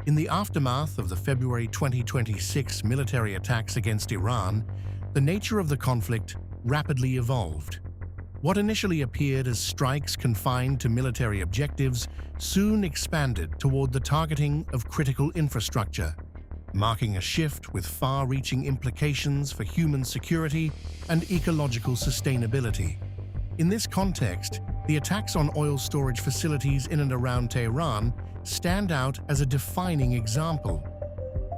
In the aftermath of the February 2026 military attacks against Iran, the nature of the conflict rapidly evolved. What initially appeared as strikes confined to military objectives soon expanded toward the targeting of critical infrastructure, marking a shift with far-reaching implications for human security and ecological sustainability. In this context, the attacks on oil storage facilities in and around Tehran stand out as a defining example.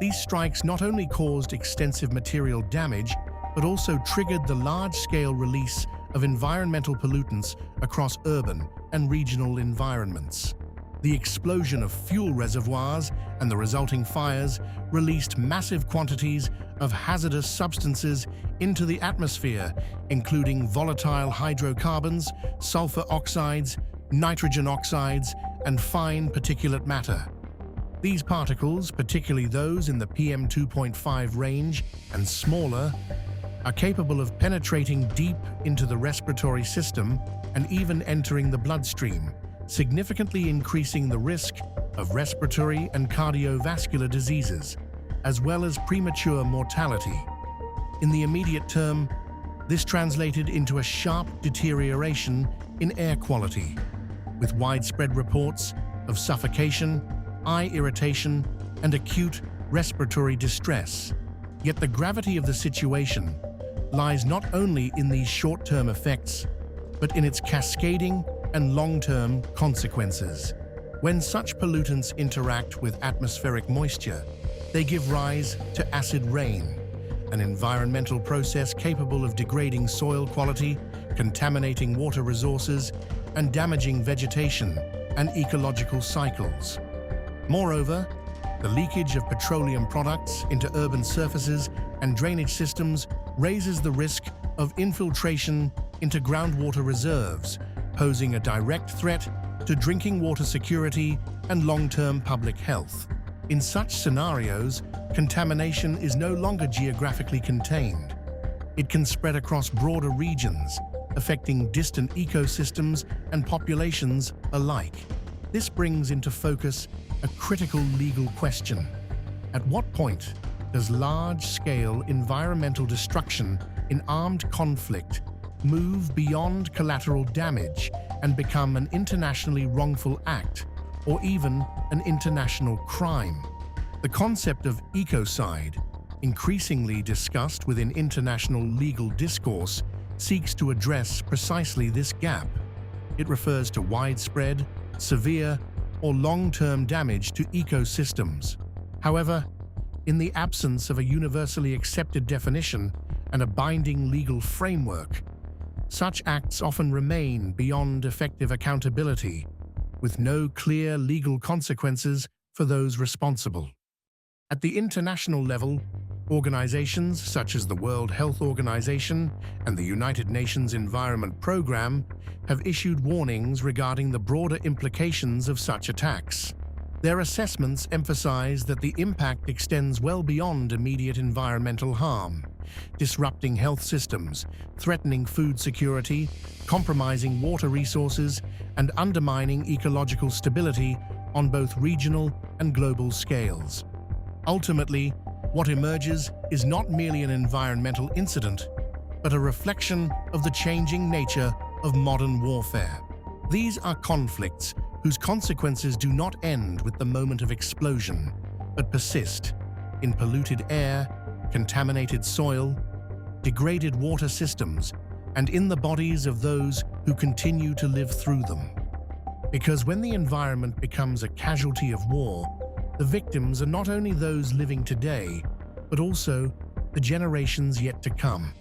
These strikes not only caused extensive material damage, but also triggered the large-scale release of environmental pollutants across urban and regional environments. The explosion of fuel reservoirs and the resulting fires released massive quantities of hazardous substances into the atmosphere, including volatile hydrocarbons, sulfur oxides, nitrogen oxides, and fine particulate matter. These particles, particularly those in the PM2.5 range and smaller, are capable of penetrating deep into the respiratory system and even entering the bloodstream, significantly increasing the risk of respiratory and cardiovascular diseases, as well as premature mortality. In the immediate term, this translated into a sharp deterioration in air quality, with widespread reports of suffocation, eye irritation, and acute respiratory distress. Yet the gravity of the situation lies not only in these short-term effects, but in its cascading and long-term consequences. When such pollutants interact with atmospheric moisture, they give rise to acid rain, an environmental process capable of degrading soil quality, contaminating water resources, and damaging vegetation and ecological cycles. Moreover, the leakage of petroleum products into urban surfaces and drainage systems raises the risk of infiltration into groundwater reserves, posing a direct threat to drinking water security and long-term public health. In such scenarios, contamination is no longer geographically contained. It can spread across broader regions, affecting distant ecosystems and populations alike. This brings into focus a critical legal question. At what point does large-scale environmental destruction in armed conflict move beyond collateral damage and become an internationally wrongful act, or even an international crime? The concept of ecocide, increasingly discussed within international legal discourse, seeks to address precisely this gap. It refers to widespread, severe, or long-term damage to ecosystems. However, in the absence of a universally accepted definition and a binding legal framework, such acts often remain beyond effective accountability, with no clear legal consequences for those responsible. At the international level, organizations such as the World Health Organization and the United Nations Environment Programme have issued warnings regarding the broader implications of such attacks. Their assessments emphasize that the impact extends well beyond immediate environmental harm, disrupting health systems, threatening food security, compromising water resources, and undermining ecological stability on both regional and global scales. Ultimately, what emerges is not merely an environmental incident, but a reflection of the changing nature of modern warfare. These are conflicts whose consequences do not end with the moment of explosion, but persist in polluted air, contaminated soil, degraded water systems, and in the bodies of those who continue to live through them. Because when the environment becomes a casualty of war, the victims are not only those living today, but also the generations yet to come.